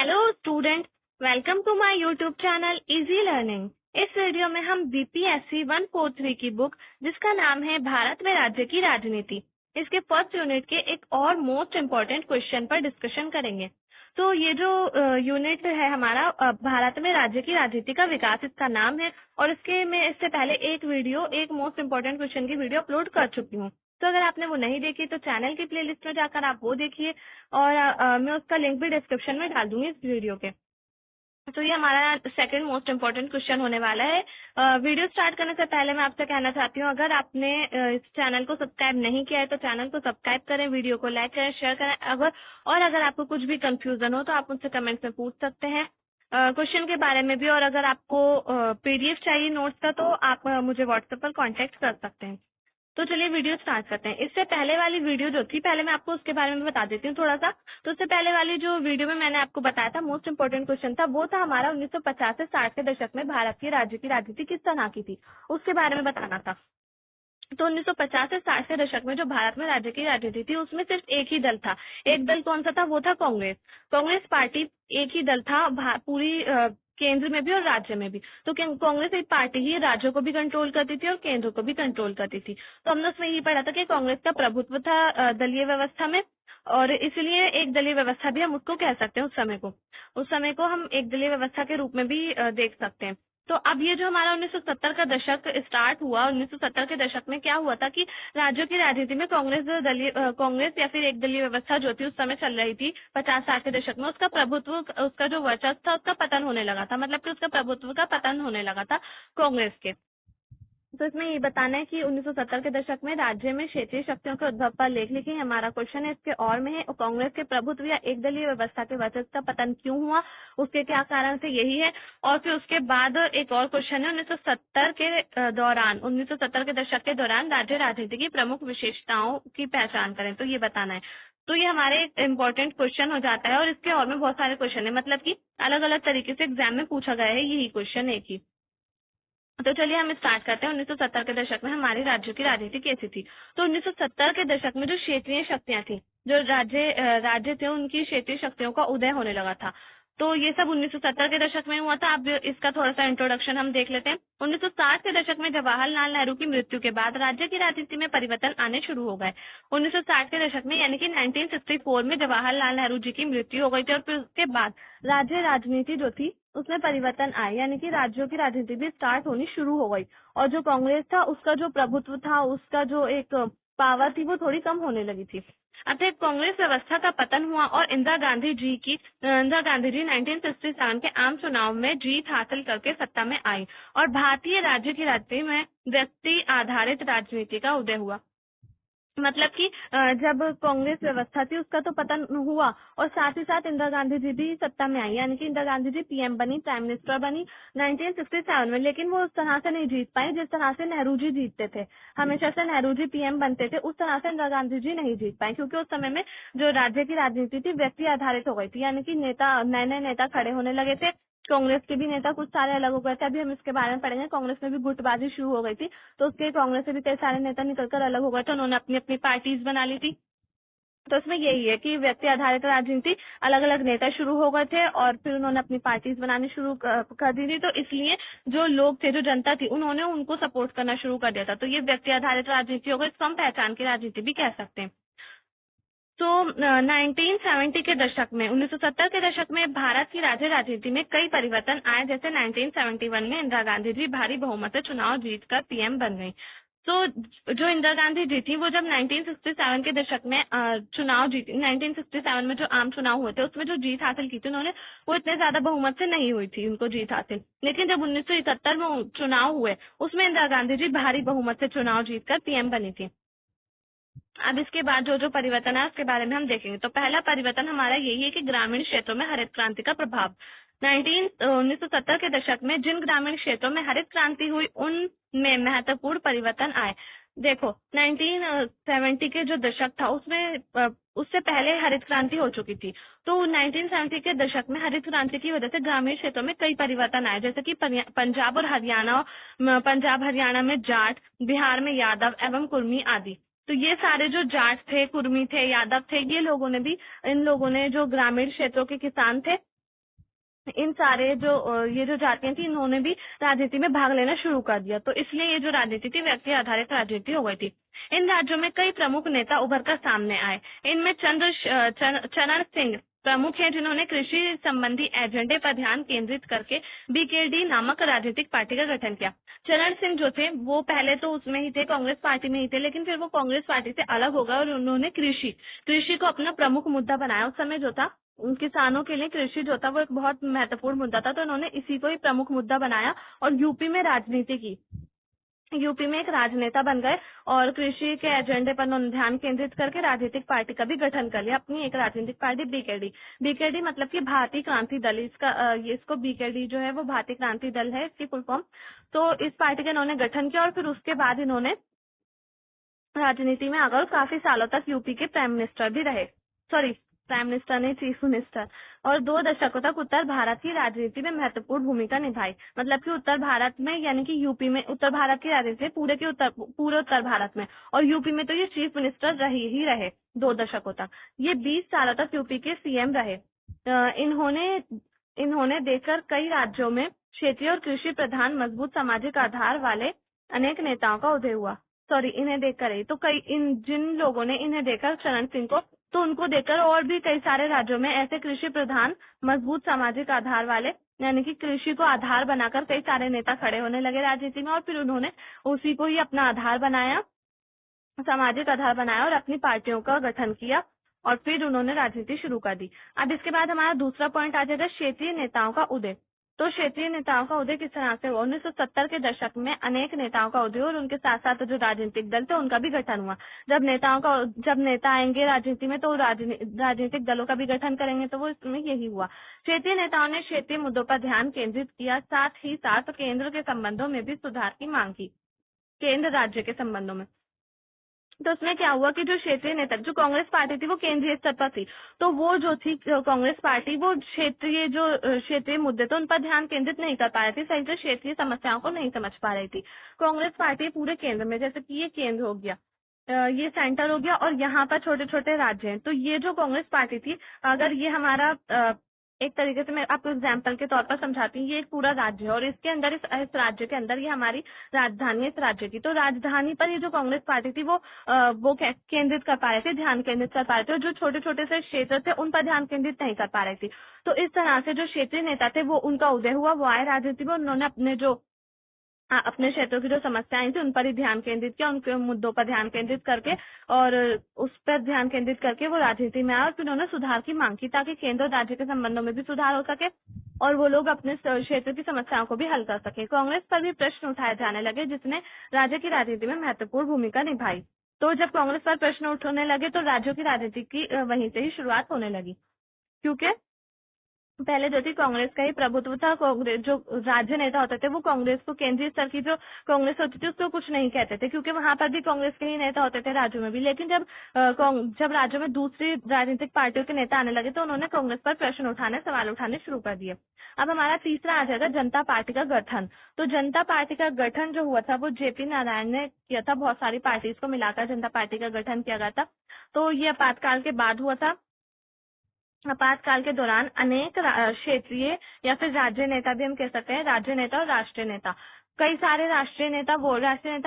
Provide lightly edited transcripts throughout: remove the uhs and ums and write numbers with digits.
Hello student, welcome to my YouTube channel easy learning. इस video में हम BPSC 143 की बुक जिसका नाम है भारत में राज्य की राजनीति, इसके फर्स्ट यूनिट के एक और मोस्ट इम्पोर्टेंट क्वेश्चन पर डिस्कशन करेंगे। तो ये जो यूनिट है हमारा भारत में राज्य की राजनीति का विकास, इसका नाम है। और इससे पहले एक मोस्ट इम्पोर्टेंट क्वेश्चन की वीडियो अपलोड कर चुकी हूँ। तो अगर आपने वो नहीं देखी तो चैनल की प्लेलिस्ट में जाकर आप वो देखिए, और मैं उसका लिंक भी डिस्क्रिप्शन में डाल दूंगी इस वीडियो के। तो ये हमारा सेकंड मोस्ट इम्पोर्टेंट क्वेश्चन होने वाला है। वीडियो स्टार्ट करने से पहले मैं आपसे कहना चाहती हूँ, अगर आपने इस चैनल को सब्सक्राइब नहीं किया है तो चैनल को सब्सक्राइब करें, वीडियो को लाइक करें, शेयर करें। अगर आपको कुछ भी कंफ्यूजन हो तो आप मुझसे कमेंट्स में पूछ सकते हैं क्वेश्चन के बारे में भी। और अगर आपको पीडीएफ चाहिए नोट्स का तो आप मुझे व्हाट्सएप पर कॉन्टेक्ट कर सकते हैं। तो चलिए वीडियो स्टार्ट करते हैं। इससे पहले वाली वीडियो जो थी, पहले मैं आपको उसके बारे में बता देती हूँ थोड़ा सा। तो उससे पहले वाली जो वीडियो में मैंने आपको बताया था मोस्ट इम्पोर्टेंट क्वेश्चन था, वो था हमारा 1950 से 60 के दशक में भारत की राज्य की राजनीति किस तरह की थी, उसके बारे में बताना था। तो 1950 से 60 के दशक में जो भारत में राज्य की राजनीति थी, उसमें सिर्फ एक ही दल था। एक दल कौन सा था? वो था कांग्रेस। कांग्रेस पार्टी एक ही दल था पूरी केंद्र में भी और राज्य में भी। तो कांग्रेस एक पार्टी ही राज्यों को भी कंट्रोल करती थी और केंद्र को भी कंट्रोल करती थी। तो हमने उसमें ये पढ़ा था कि कांग्रेस का प्रभुत्व था दलीय व्यवस्था में, और इसलिए एक दलीय व्यवस्था भी हम उसको कह सकते हैं। उस समय को हम एक दलीय व्यवस्था के रूप में भी देख सकते हैं। तो अब ये जो हमारा 1970 का दशक स्टार्ट हुआ, 1970 के दशक में क्या हुआ था कि राज्यों की राजनीति में कांग्रेस या फिर एक दलीय व्यवस्था जो थी उस समय चल रही थी 50-60 के दशक में, उसका जो वर्चस्व था उसका पतन होने लगा था। मतलब कि उसका प्रभुत्व का पतन होने लगा था कांग्रेस के। तो इसमें ये बताना है कि 1970 के दशक में राज्य में क्षेत्रीय शक्तियों के उद्भव पर लेख लिखी। हमारा क्वेश्चन है इसके और में है, कांग्रेस के प्रभुत्व या एक दलीय व्यवस्था के वर्चस्व का पतन क्यों हुआ, उसके क्या कारण थे, यही है। और फिर उसके बाद एक और क्वेश्चन है 1970 के दशक के दौरान राज्य राजनीति की प्रमुख विशेषताओं की पहचान करें। तो ये बताना है। तो ये हमारे एक इम्पोर्टेंट क्वेश्चन हो जाता है, और इसके और में बहुत सारे क्वेश्चन है, मतलब कि अलग अलग तरीके से एग्जाम में पूछा गया है यही क्वेश्चन एक ही। तो चलिए हम स्टार्ट करते हैं। 1970 के दशक में हमारे राज्यों की राजनीति कैसी थी। तो 1970 के दशक में जो क्षेत्रीय शक्तियां थी, जो राज्य थे, उनकी क्षेत्रीय शक्तियों का उदय होने लगा था। तो ये सब 1970 के दशक में हुआ था। अब इसका थोड़ा सा इंट्रोडक्शन हम देख लेते हैं। 1960 के दशक में जवाहरलाल नेहरू की मृत्यु के बाद राज्य की राजनीति में परिवर्तन आने शुरू हो गए। 1960 के दशक में यानी कि 1964 में जवाहरलाल नेहरू जी की मृत्यु हो गई थी, और फिर उसके बाद राज्य राजनीति जो थी उसमें परिवर्तन आए, यानी कि राज्यों की राजनीति भी स्टार्ट होनी शुरू हो गई। और जो कांग्रेस था उसका जो प्रभुत्व था, उसका जो एक पावर थी, वो थोड़ी कम होने लगी थी। अतः कांग्रेस व्यवस्था का पतन हुआ और इंदिरा गांधी जी 1967 के आम चुनाव में जीत हासिल करके सत्ता में आई, और भारतीय राज्य की राजनीति में व्यक्ति आधारित राजनीति का उदय हुआ। मतलब कि जब कांग्रेस व्यवस्था थी उसका तो पतन हुआ, और साथ ही साथ इंदिरा गांधी जी भी सत्ता में आई, यानी कि इंदिरा गांधी जी पीएम बनी, प्राइम मिनिस्टर बनी 1967 में। लेकिन वो उस तरह से नहीं जीत पाई जिस तरह से नेहरू जी जीतते थे। हमेशा से नेहरू जी पीएम बनते थे, उस तरह से इंदिरा गांधी जी नहीं जीत पाई, क्योंकि उस समय में जो राज्य की राजनीति थी व्यक्ति आधारित हो गई थी, यानी कि नए नए नेता खड़े होने लगे थे। कांग्रेस के भी नेता कुछ सारे अलग हो गए थे, अभी हम इसके बारे में पढ़ेंगे। कांग्रेस में भी गुटबाजी शुरू हो गई थी, तो उसके कांग्रेस से भी कई सारे नेता निकलकर अलग हो गए थे, उन्होंने अपनी अपनी पार्टीज बना ली थी। तो इसमें यही है कि व्यक्ति आधारित राजनीति, अलग अलग नेता शुरू हो गए थे और फिर उन्होंने अपनी पार्टीज बनानी शुरू कर दी थी। तो इसलिए जो लोग थे, जो जनता थी, उन्होंने उनको सपोर्ट करना शुरू कर दिया था। तो ये व्यक्ति आधारित राजनीति हो गई, इसको हम पहचान की राजनीति भी कह सकते हैं। तो 1970 के दशक में 1970 के दशक में भारत की राज्य राजनीति में कई परिवर्तन आए। जैसे 1971 में इंदिरा गांधी जी भारी बहुमत से चुनाव जीतकर पीएम बन गई। तो जो इंदिरा गांधी जी थी वो जब 1967 के दशक में चुनाव जीती, 1967 में जो आम चुनाव हुए थे उसमें जो जीत हासिल की थी उन्होंने, वो इतने ज्यादा बहुमत से नहीं हुई थी उनको जीत हासिल। लेकिन जब 1971 में चुनाव हुए उसमें इंदिरा गांधी जी भारी बहुमत से चुनाव जीतकर पीएम बनी थी। अब इसके बाद जो जो परिवर्तन है उसके बारे में हम देखेंगे। तो पहला परिवर्तन हमारा यही है कि ग्रामीण क्षेत्रों में हरित क्रांति का प्रभाव। 1970 के दशक में जिन ग्रामीण क्षेत्रों में हरित क्रांति हुई उनमें महत्वपूर्ण परिवर्तन आए। देखो 1970 के जो दशक था उसमें उससे पहले हरित क्रांति हो चुकी थी। तो 1970 के दशक में हरित क्रांति की वजह से ग्रामीण क्षेत्रों में कई परिवर्तन आए, जैसे कि पंजाब हरियाणा में जाट, बिहार में यादव एवं कुर्मी आदि। तो ये सारे जो जाट थे, कुर्मी थे, यादव थे, इन लोगों ने जो ग्रामीण क्षेत्रों के किसान थे इन सारे जो ये जो जातियां थी, इन्होंने भी राजनीति में भाग लेना शुरू कर दिया। तो इसलिए ये जो राजनीति थी व्यक्ति आधारित राजनीति हो गई थी। इन राज्यों में कई प्रमुख नेता उभर कर सामने आए। इनमें चरण सिंह प्रमुख हैं, जिन्होंने कृषि संबंधी एजेंडे पर ध्यान केंद्रित करके बीकेडी नामक राजनीतिक पार्टी का गठन किया। चरण सिंह जो थे वो पहले तो उसमें ही थे, कांग्रेस पार्टी में ही थे, लेकिन फिर वो कांग्रेस पार्टी से अलग हो गए और उन्होंने कृषि को अपना प्रमुख मुद्दा बनाया। उस समय जो था उन किसानों के लिए कृषि जो था वो एक बहुत महत्वपूर्ण मुद्दा था, तो उन्होंने इसी को ही प्रमुख मुद्दा बनाया और यूपी में राजनीति की। यूपी में एक राजनेता बन गए और कृषि के एजेंडे पर उन्होंने ध्यान केंद्रित करके राजनीतिक पार्टी का भी गठन कर लिया, अपनी एक राजनीतिक पार्टी बीकेडी। बीकेडी मतलब कि भारतीय क्रांति दल, इसको बीकेडी जो है वो भारतीय क्रांति दल है इसकी फुल फॉर्म। तो इस पार्टी का इन्होंने गठन किया और फिर उसके बाद इन्होंने राजनीति में आकर काफी सालों तक यूपी के प्राइम मिनिस्टर भी रहे, सॉरी प्राइम मिनिस्टर नहीं, चीफ मिनिस्टर, और 2 दशकों तक उत्तर भारत की राजनीति में महत्वपूर्ण भूमिका निभाई। मतलब कि उत्तर भारत में यानी कि यूपी में, उत्तर भारत की राजनीति पूरे उत्तर भारत में, और यूपी में तो ये चीफ मिनिस्टर रहे 2 दशकों तक। ये 20 सालों तक यूपी के सीएम रहे। इन्होंने देखकर कई राज्यों में क्षेत्रीय और कृषि प्रधान मजबूत सामाजिक आधार वाले अनेक नेताओं का उदय हुआ। सॉरी, इन्हें देखकर ही तो जिन लोगों ने इन्हें देखकर चरण सिंह को, तो उनको देखकर और भी कई सारे राज्यों में ऐसे कृषि प्रधान मजबूत सामाजिक आधार वाले यानी कि कृषि को आधार बनाकर कई सारे नेता खड़े होने लगे राजनीति में, और फिर उन्होंने उसी को ही अपना आधार बनाया, सामाजिक आधार बनाया और अपनी पार्टियों का गठन किया और फिर उन्होंने राजनीति शुरू कर दी। अब इसके बाद हमारा दूसरा पॉइंट आ जाएगा क्षेत्रीय नेताओं का उदय। तो क्षेत्रीय नेताओं का उदय किस तरह से हुआ? 1970 के दशक में अनेक नेताओं का उदय और उनके साथ साथ जो राजनीतिक दल थे उनका भी गठन हुआ। जब नेता आएंगे राजनीति में तो राजनीतिक दलों का भी गठन करेंगे, तो वो इसमें यही हुआ। क्षेत्रीय नेताओं ने क्षेत्रीय मुद्दों पर ध्यान केंद्रित किया, साथ ही साथ केंद्र के संबंधों में भी सुधार की मांग की, केंद्र राज्य के संबंधों में। तो उसमें क्या हुआ कि जो क्षेत्रीय नेता, जो कांग्रेस पार्टी थी वो केंद्रीय स्तर पर थी, तो वो जो थी कांग्रेस पार्टी, वो क्षेत्रीय मुद्दे तो उन पर ध्यान केंद्रित नहीं कर पा रही थी, सही से क्षेत्रीय समस्याओं को नहीं समझ पा रही थी। कांग्रेस पार्टी पूरे केंद्र में, जैसे कि ये केंद्र हो गया, ये सेंटर हो गया और यहाँ पर छोटे छोटे राज्य हैं। तो ये जो कांग्रेस पार्टी थी, अगर ये हमारा एक तरीके से मैं आपको एग्जाम्पल के तौर पर समझाती हूँ, ये एक पूरा राज्य है और इसके अंदर इस राज्य के अंदर ये हमारी राजधानी है इस राज्य की। तो राजधानी पर ये जो कांग्रेस पार्टी थी वो केंद्रित कर पा रहे थे, ध्यान केंद्रित कर पा रहे थे, और जो छोटे छोटे से क्षेत्र थे उन पर ध्यान केंद्रित नहीं कर पा रहे थे। तो इस तरह से जो क्षेत्रीय नेता थे वो उनका उदय हुआ, वो आए राजनीति में, उन्होंने अपने क्षेत्रों की जो समस्याएं थी उन पर ही ध्यान केंद्रित किया, उनके मुद्दों पर ध्यान केंद्रित करके और उस पर ध्यान केंद्रित करके वो राजनीति में आए और फिर उन्होंने सुधार की मांग की, ताकि केंद्र और राज्य के संबंधों में भी सुधार हो सके और वो लोग अपने क्षेत्र की समस्याओं को भी हल कर सके। कांग्रेस पर भी प्रश्न उठाए जाने लगे जिसने राज्य की राजनीति में महत्वपूर्ण भूमिका निभाई। तो जब कांग्रेस पर प्रश्न उठने लगे तो राज्यों की राजनीति की वहीं से ही शुरुआत होने लगी, क्योंकि पहले जो थी कांग्रेस का ही प्रभुत्व था। कांग्रेस जो राज्य नेता होते थे वो कांग्रेस को, केंद्रीय स्तर की जो कांग्रेस होती थी उसको कुछ नहीं कहते थे, क्योंकि वहां पर भी कांग्रेस के ही नेता होते थे राज्यों में भी। लेकिन जब राज्यों में दूसरी राजनीतिक पार्टियों के नेता आने लगे तो उन्होंने कांग्रेस पर प्रश्न उठाने, सवाल उठाने शुरू कर दिए। अब हमारा तीसरा आ जाएगा जनता पार्टी का गठन। तो जनता पार्टी का गठन जो हुआ था वो जेपी नारायण ने किया था, बहुत सारी पार्टीज को मिलाकर जनता पार्टी का गठन किया गया था। तो ये आपातकाल के बाद हुआ था। आपातकाल के दौरान अनेक क्षेत्रीय या फिर राज्य नेता भी हम कह सकते हैं, राज्य नेता और राष्ट्रीय नेता, कई सारे राष्ट्रीय नेता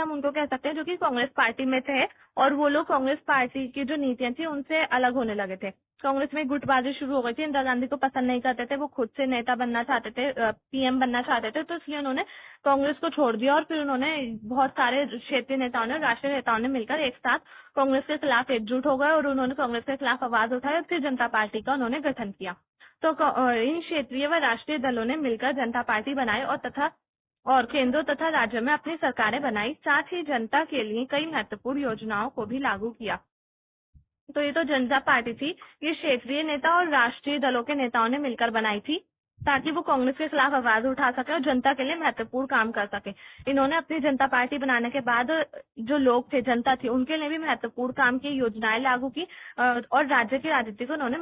हम उनको कह सकते हैं जो कि कांग्रेस पार्टी में थे और वो लोग कांग्रेस पार्टी की जो नीतियां थी उनसे अलग होने लगे थे। कांग्रेस में गुटबाजी शुरू हो गई थी, इंदिरा गांधी को पसंद नहीं करते थे, वो खुद से नेता बनना चाहते थे, पीएम बनना चाहते थे, तो इसलिए उन्होंने कांग्रेस को छोड़ दिया और फिर उन्होंने बहुत सारे क्षेत्रीय नेताओं ने, राष्ट्रीय नेताओं ने मिलकर एक साथ कांग्रेस के खिलाफ एकजुट हो गए और उन्होंने कांग्रेस के खिलाफ आवाज उठाई और फिर जनता पार्टी का उन्होंने गठन किया। तो इन क्षेत्रीय व राष्ट्रीय दलों ने मिलकर जनता पार्टी बनाई और केंद्रों तथा राज्यों में अपनी सरकारें बनाई, साथ ही जनता के लिए कई महत्वपूर्ण योजनाओं को भी लागू किया। तो ये तो जनता पार्टी थी, ये क्षेत्रीय नेता और राष्ट्रीय दलों के नेताओं ने मिलकर बनाई थी ताकि वो कांग्रेस के खिलाफ आवाज उठा सके और जनता के लिए महत्वपूर्ण काम कर सके। इन्होंने अपनी जनता पार्टी बनाने के बाद जो लोग थे, जनता थी, उनके लिए भी महत्वपूर्ण काम की, योजनाएं लागू की और राज्य की राजनीति को उन्होंने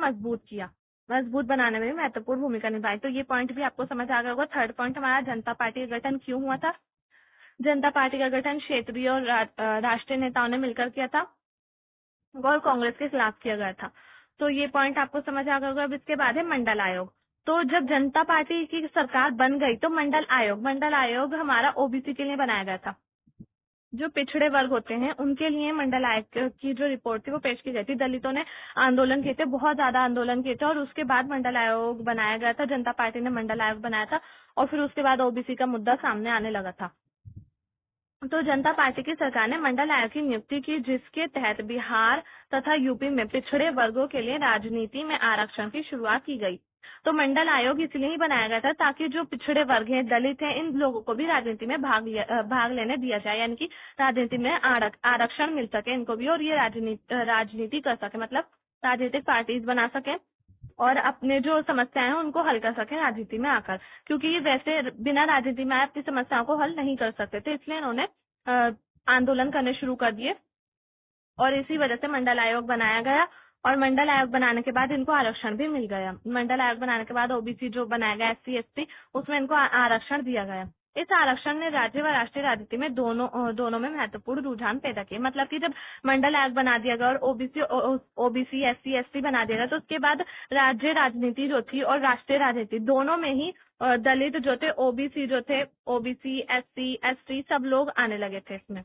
मजबूत बनाने में भी महत्वपूर्ण भूमिका निभाई। तो ये पॉइंट भी आपको समझ आ गया होगा। थर्ड पॉइंट हमारा जनता पार्टी का गठन क्यों हुआ था। जनता पार्टी का गठन क्षेत्रीय और राष्ट्रीय नेताओं ने मिलकर किया था और कांग्रेस के खिलाफ किया गया था। तो ये पॉइंट आपको समझ आ गया होगा। अब इसके बाद है मंडल आयोग। तो जब जनता पार्टी की सरकार बन गई तो मंडल आयोग हमारा ओबीसी के लिए बनाया गया था। जो पिछड़े वर्ग होते हैं उनके लिए मंडल आयोग की जो रिपोर्ट थी वो पेश की गई थी। दलितों ने आंदोलन किए थे, बहुत ज्यादा आंदोलन किए थे, और उसके बाद मंडल आयोग बनाया गया था। जनता पार्टी ने मंडल आयोग बनाया था और फिर उसके बाद ओबीसी का मुद्दा सामने आने लगा था। तो जनता पार्टी की सरकार ने मंडल आयोग की नियुक्ति की, जिसके तहत बिहार तथा यूपी में पिछड़े वर्गों के लिए राजनीति में आरक्षण की शुरुआत की गई। तो मंडल आयोग इसलिए ही बनाया गया था ताकि जो पिछड़े वर्ग हैं, दलित हैं, इन लोगों को भी राजनीति में भाग लेने दिया जाए, यानी कि राजनीति में आरक्षण मिल सके इनको भी, और ये राजनीति कर सके, मतलब राजनीतिक पार्टीज बना सके और अपने जो समस्याएं हैं उनको हल कर सके राजनीति में आकर, क्योंकि ये वैसे बिना राजनीति में आए अपनी समस्याओं को हल नहीं कर सकते थे। इसलिए इन्होंने आंदोलन करने शुरू कर दिए और इसी वजह से मंडल आयोग बनाया गया। और मंडल आयोग बनाने के बाद इनको आरक्षण भी मिल गया। मंडल आयोग बनाने के बाद ओबीसी जो बनाया गया, SC ST, उसमें इनको आरक्षण दिया गया। इस आरक्षण ने राज्य व राष्ट्रीय राजनीति में दोनों में महत्वपूर्ण रुझान पैदा किए। मतलब कि जब मंडल आयोग बना दिया गया और ओबीसी SC ST बना दिया गया, तो उसके बाद राज्य राजनीति जो थी और राष्ट्रीय राजनीति दोनों में ही दलित जो थे, ओबीसी SC ST सब लोग आने लगे थे इसमें।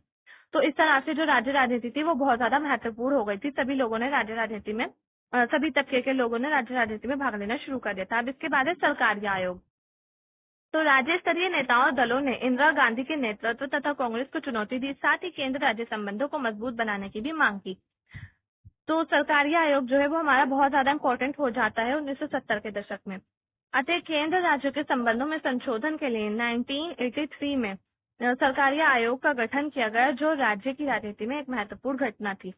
तो इस तरह से जो राज्य राजनीति थी वो बहुत ज्यादा महत्वपूर्ण हो गई थी। सभी लोगों ने राज्य राजनीति में सभी तबके के लोगों ने राज्य राजनीति में भाग लेना शुरू कर दिया था। अब इसके बाद है सरकारी आयोग। तो राज्य स्तरीय नेताओं और दलों ने इंदिरा गांधी के नेतृत्व तथा कांग्रेस को चुनौती दी, साथ ही केंद्र राज्य संबंधों को मजबूत बनाने की भी मांग की। तो सरकारी आयोग जो है वो हमारा बहुत ज्यादा इम्पोर्टेंट हो जाता है 1970 के दशक में। अतः केंद्र राज्यों के संबंधों में संशोधन के लिए 1983 में सरकारी आयोग का गठन किया गया, जो राज्य की राजनीति में एक महत्वपूर्ण घटना थी।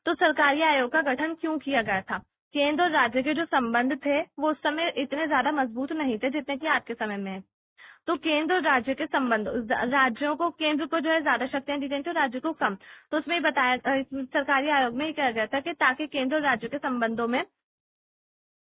तो सरकारी आयोग का गठन क्यों किया गया था? केंद्र और राज्य के जो संबंध थे वो उस समय इतने ज्यादा मजबूत नहीं थे जितने कि आज के समय में है। तो केंद्र और राज्य के संबंध, राज्यों को, केंद्र को जो है ज्यादा शक्तियां दी गई थी, राज्य को कम। तो उसमें बताया सरकारी आयोग में ये कहा गया था कि ताकि केंद्र और राज्य के संबंधों में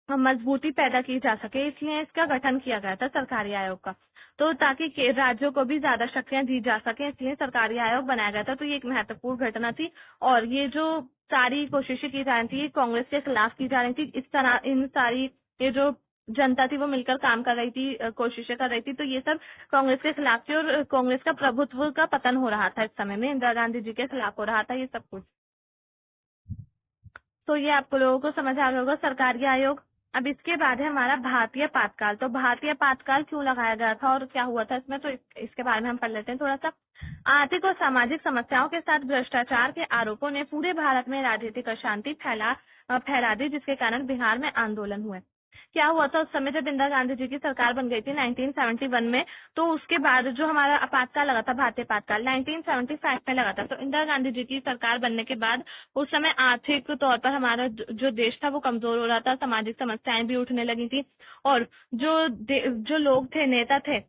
मजबूती पैदा की जा सके, इसलिए इसका गठन किया गया था सरकारी आयोग का। तो ताकि राज्यों को भी ज्यादा शक्तियां दी जा सके, इसलिए सरकारी आयोग बनाया गया था। तो ये एक महत्वपूर्ण घटना थी और ये जो सारी कोशिशें की जा रही थी कांग्रेस के खिलाफ की जा रही थी। इस तरह इन सारी ये जो जनता थी वो मिलकर काम कर रही थी, कोशिशें कर रही थी। तो ये सब कांग्रेस के खिलाफ थी और कांग्रेस का प्रभुत्व का पतन हो रहा था इस समय में, इंदिरा गांधी जी के खिलाफ हो रहा था ये सब कुछ। तो ये आपको लोगों को समझ आ गया होगा सरकारी आयोग। अब इसके बाद है हमारा भारतीय पातकाल। तो भारतीय पातकाल क्यों लगाया गया था और क्या हुआ था इसमें, तो इसके बारे में हम पढ़ लेते हैं थोड़ा सा। आर्थिक और सामाजिक समस्याओं के साथ भ्रष्टाचार के आरोपों ने पूरे भारत में राजनीतिक अशांति फैला दी, जिसके कारण बिहार में आंदोलन हुए। क्या हुआ था उस समय जब इंदिरा गांधी जी की सरकार बन गई थी 1971 में, तो उसके बाद जो हमारा आपातकाल लगा था, भारतीय आपातकाल 1975 में लगा था। तो इंदिरा गांधी जी की सरकार बनने के बाद उस समय आर्थिक तौर पर हमारा जो देश था वो कमजोर हो रहा था, सामाजिक समस्याएं भी उठने लगी थी और जो लोग थे, नेता थे,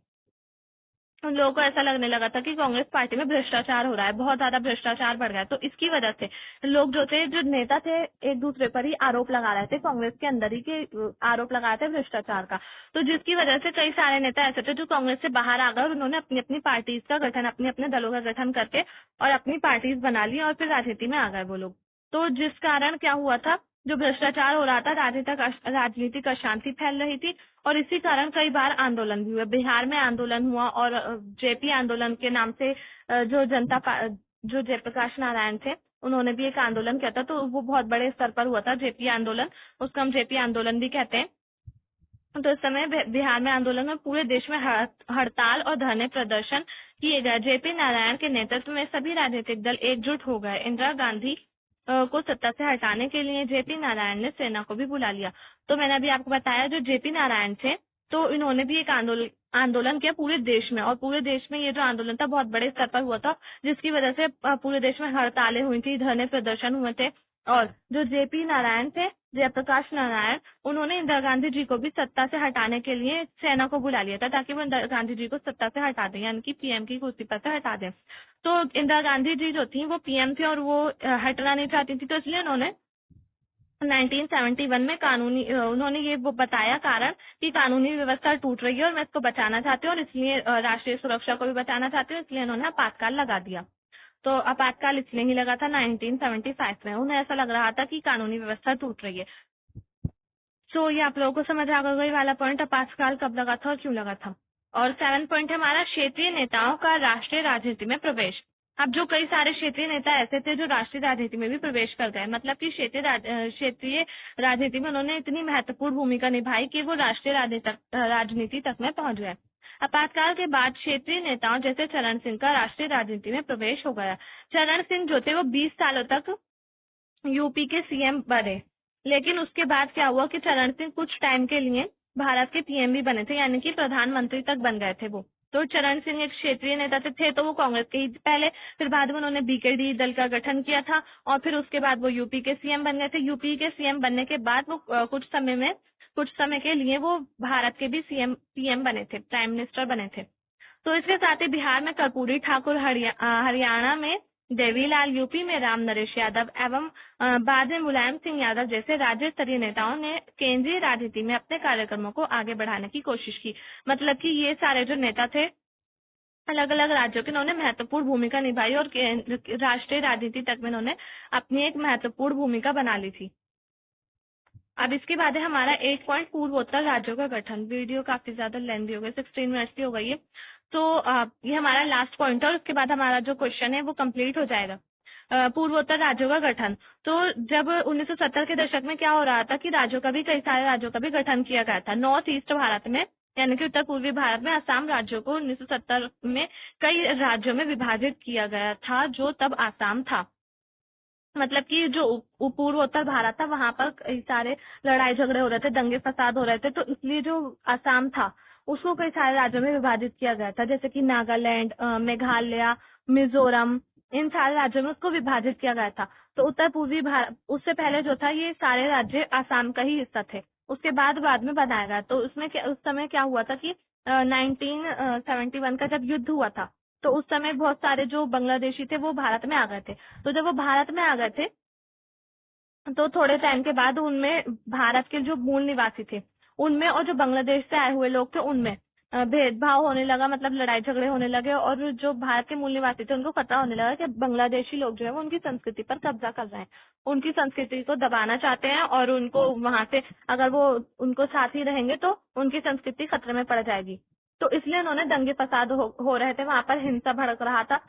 उन लोगों को ऐसा लगने लगा था कि कांग्रेस पार्टी में भ्रष्टाचार हो रहा है, बहुत ज्यादा भ्रष्टाचार बढ़ गया। तो इसकी वजह से लोग जो थे, जो नेता थे, एक दूसरे पर ही आरोप लगा रहे थे, कांग्रेस के अंदर ही के आरोप लगा रहे थे भ्रष्टाचार का। तो जिसकी वजह से कई सारे नेता ऐसे थे जो कांग्रेस से बाहर आ गए और उन्होंने अपनी अपनी पार्टीज का गठन, अपने अपने दलों का गठन करके और अपनी पार्टीज बना ली और फिर राजनीति में आ गए वो लोग। तो जिस कारण क्या हुआ था, जो भ्रष्टाचार हो रहा था, राजनीतिक अशांति फैल रही थी और इसी कारण कई बार आंदोलन भी हुए। बिहार में आंदोलन हुआ और जेपी आंदोलन के नाम से जो जो जयप्रकाश नारायण थे उन्होंने भी एक आंदोलन किया था। तो वो बहुत बड़े स्तर पर हुआ था जेपी आंदोलन, उसको हम जेपी आंदोलन भी कहते हैं। तो इस समय बिहार में आंदोलन में पूरे देश में हड़ताल और धरने प्रदर्शन किए गए। जेपी नारायण के नेतृत्व में सभी राजनीतिक दल एकजुट हो गए। इंदिरा गांधी को सत्ता से हटाने के लिए जेपी नारायण ने सेना को भी बुला लिया। तो मैंने अभी आपको बताया जो जेपी नारायण थे, तो इन्होंने भी एक आंदोलन किया पूरे देश में और पूरे देश में ये जो आंदोलन था बहुत बड़े स्तर पर हुआ था, जिसकी वजह से पूरे देश में हड़तालें हुई थी, धरने प्रदर्शन हुए थे। और जो जेपी नारायण थे, जयप्रकाश नारायण, उन्होंने इंदिरा गांधी जी को भी सत्ता से हटाने के लिए सेना को बुला लिया था ताकि वो इंदिरा गांधी जी को सत्ता से हटा दें, यानी कि पीएम की कुर्सी पर से हटा दें। तो इंदिरा गांधी जी जो थी वो पीएम थी और वो हटना नहीं चाहती थी, तो इसलिए उन्होंने 1971 में उन्होंने ये वो बताया कारण कि कानूनी व्यवस्था टूट रही है और मैं इसको बचाना चाहती हूँ और इसलिए राष्ट्रीय सुरक्षा को भी बचाना चाहती हूँ, इसलिए उन्होंने आपातकाल लगा दिया। तो आपातकाल इसलिए ही लगा था 1975 में, उन्हें ऐसा लग रहा था कि कानूनी व्यवस्था टूट रही है। सो ये आप लोगों को समझ आ गई वाला पॉइंट, आपातकाल कब लगा था और क्यों लगा था। और 7 पॉइंट है हमारा क्षेत्रीय नेताओं का राष्ट्रीय राजनीति में प्रवेश। अब जो कई सारे क्षेत्रीय नेता ऐसे थे जो राष्ट्रीय राजनीति में भी प्रवेश कर गए, मतलब कि क्षेत्रीय राजनीति में उन्होंने इतनी महत्वपूर्ण भूमिका निभाई कि वो राष्ट्रीय राजनीति तक में पहुंच गए। आपातकाल के बाद क्षेत्रीय नेताओं जैसे चरण सिंह का राष्ट्रीय राजनीति में प्रवेश हो गया। चरण सिंह जो थे वो 20 सालों तक यूपी के सीएम बने, लेकिन उसके बाद क्या हुआ कि चरण सिंह कुछ टाइम के लिए भारत के पीएम भी बने थे, यानी कि प्रधानमंत्री तक बन गए थे वो। तो चरण सिंह एक क्षेत्रीय नेता थे, तो वो कांग्रेस के ही पहले, फिर बाद में उन्होंने बीकेडी दल का गठन किया था और फिर उसके बाद वो यूपी के सीएम बन गए थे। यूपी के सीएम बनने के बाद वो कुछ समय के लिए वो भारत के भी पीएम बने थे, प्राइम मिनिस्टर बने थे। तो इसके साथ ही बिहार में कर्पूरी ठाकुर, हरियाणा में देवीलाल, यूपी में राम नरेश यादव एवं बाद में मुलायम सिंह यादव जैसे राज्य स्तरीय नेताओं ने केंद्रीय राजनीति में अपने कार्यक्रमों को आगे बढ़ाने की कोशिश की। मतलब कि ये सारे जो नेता थे अलग अलग राज्यों के, उन्होंने महत्वपूर्ण भूमिका निभाई और राष्ट्रीय राजनीति तक में उन्होंने अपनी एक महत्वपूर्ण भूमिका बना ली थी। अब इसके बाद है हमारा 8 पॉइंट पूर्वोत्तर राज्यों का गठन। वीडियो काफी ज्यादा लेंथी हो गई, 16 मिनट्स की हो गई है, तो ये हमारा लास्ट पॉइंट है और उसके बाद हमारा जो क्वेश्चन है वो कंप्लीट हो जाएगा। पूर्वोत्तर राज्यों का गठन। तो जब 1970 के दशक में क्या हो रहा था कि कई सारे राज्यों का भी गठन किया गया था। नॉर्थ ईस्ट भारत में, यानी कि उत्तर पूर्वी भारत में असम राज्यों को 1970 में कई राज्यों में विभाजित किया गया था, जो तब आसाम था। मतलब कि जो पूर्वोत्तर भारत था वहां पर कई सारे लड़ाई झगड़े हो रहे थे, दंगे फसाद हो रहे थे, तो इसलिए जो असम था उसको कई सारे राज्यों में विभाजित किया गया था, जैसे कि नागालैंड, मेघालय, मिजोरम, इन सारे राज्यों में उसको विभाजित किया गया था। तो उत्तर पूर्वी भारत उससे पहले जो था ये सारे राज्य असम का ही हिस्सा थे, उसके बाद में बनाया गया। तो उसमें उस समय क्या हुआ था कि 1971 का जब युद्ध हुआ था तो उस समय बहुत सारे जो बांग्लादेशी थे वो भारत में आ गए थे। तो जब वो भारत में आ गए थे तो थोड़े टाइम के बाद उनमें भारत के जो मूल निवासी थे उनमें और जो बांग्लादेश से आए हुए लोग थे उनमें भेदभाव होने लगा, मतलब लड़ाई झगड़े होने लगे और जो भारत के मूल निवासी थे उनको खतरा होने लगा कि बांग्लादेशी लोग जो है वो उनकी संस्कृति पर कब्जा कर रहे हैं, उनकी संस्कृति को दबाना चाहते हैं और उनको वहां से अगर वो उनको साथ ही रहेंगे तो उनकी संस्कृति खतरे में पड़ जाएगी। तो इसलिए उन्होंने दंगे फसाद हो रहे थे, वहां पर हिंसा भड़क रहा था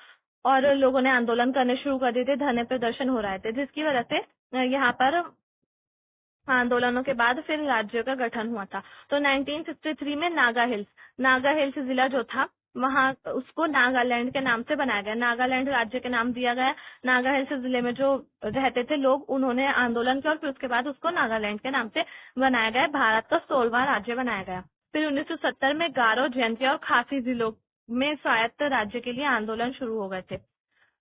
और लोगों ने आंदोलन करने शुरू कर दिए थे, धरने प्रदर्शन हो रहे थे, जिसकी वजह से यहाँ पर आंदोलनों के बाद फिर राज्य का गठन हुआ था। तो 1963 में नागा हिल्स जिला जो था वहाँ उसको नागालैंड के नाम से बनाया गया, नागालैंड राज्य के नाम दिया गया। नागा हिल्स जिले में जो रहते थे लोग उन्होंने आंदोलन किया और फिर उसके बाद उसको नागालैंड के नाम से बनाया गया, भारत का 16वां राज्य बनाया गया। फिर 1970 में गारो, जयंतिया और खासी जिलों में स्वायत्त राज्य के लिए आंदोलन शुरू हो गए थे।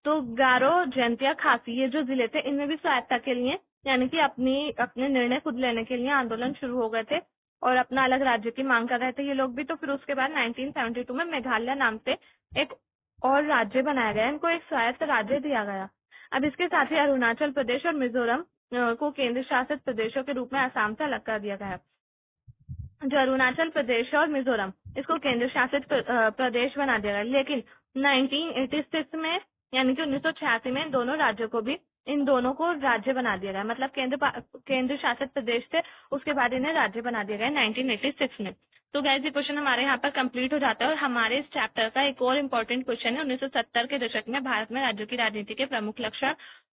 तो गारो, जयंतिया, खासी ये जो जिले थे इनमें भी स्वायत्तता के लिए, यानी कि अपने निर्णय खुद लेने के लिए आंदोलन शुरू हो गए थे और अपना अलग राज्य की मांग कर रहे थे ये लोग भी। तो फिर उसके बाद 1972 में मेघालय नाम से एक और राज्य बनाया गया, इनको एक स्वायत्त राज्य दिया गया। अब इसके साथ ही अरुणाचल प्रदेश और मिजोरम को केंद्र शासित प्रदेशों के रूप में असम से अलग कर दिया गया है। जो अरुणाचल प्रदेश और मिजोरम इसको केंद्र शासित प्रदेश बना दिया गया, लेकिन 1986 में यानी कि 1986 में इन दोनों राज्यों को भी इन दोनों को राज्य बना दिया गया, मतलब केंद्र शासित प्रदेश थे उसके बाद इन्हें राज्य बना दिया गया 1986 में। तो गाइस ये क्वेश्चन हमारे यहाँ पर कंप्लीट हो जाता है और हमारे इस चैप्टर का एक और इम्पोर्टेंट क्वेश्चन है 1970 के दशक में भारत में राज्यों की राजनीति के प्रमुख लक्षण।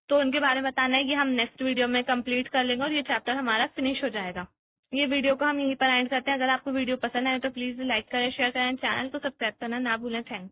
तो उनके बारे में बताना है, ये हम नेक्स्ट वीडियो में कंप्लीट कर लेंगे और ये चैप्टर हमारा फिनिश हो जाएगा। ये वीडियो को हम यहीं पर एंड करते हैं। अगर आपको वीडियो पसंद आए तो प्लीज लाइक करें, शेयर करें, चैनल को सब्सक्राइब करना ना भूलें। थैंक्स।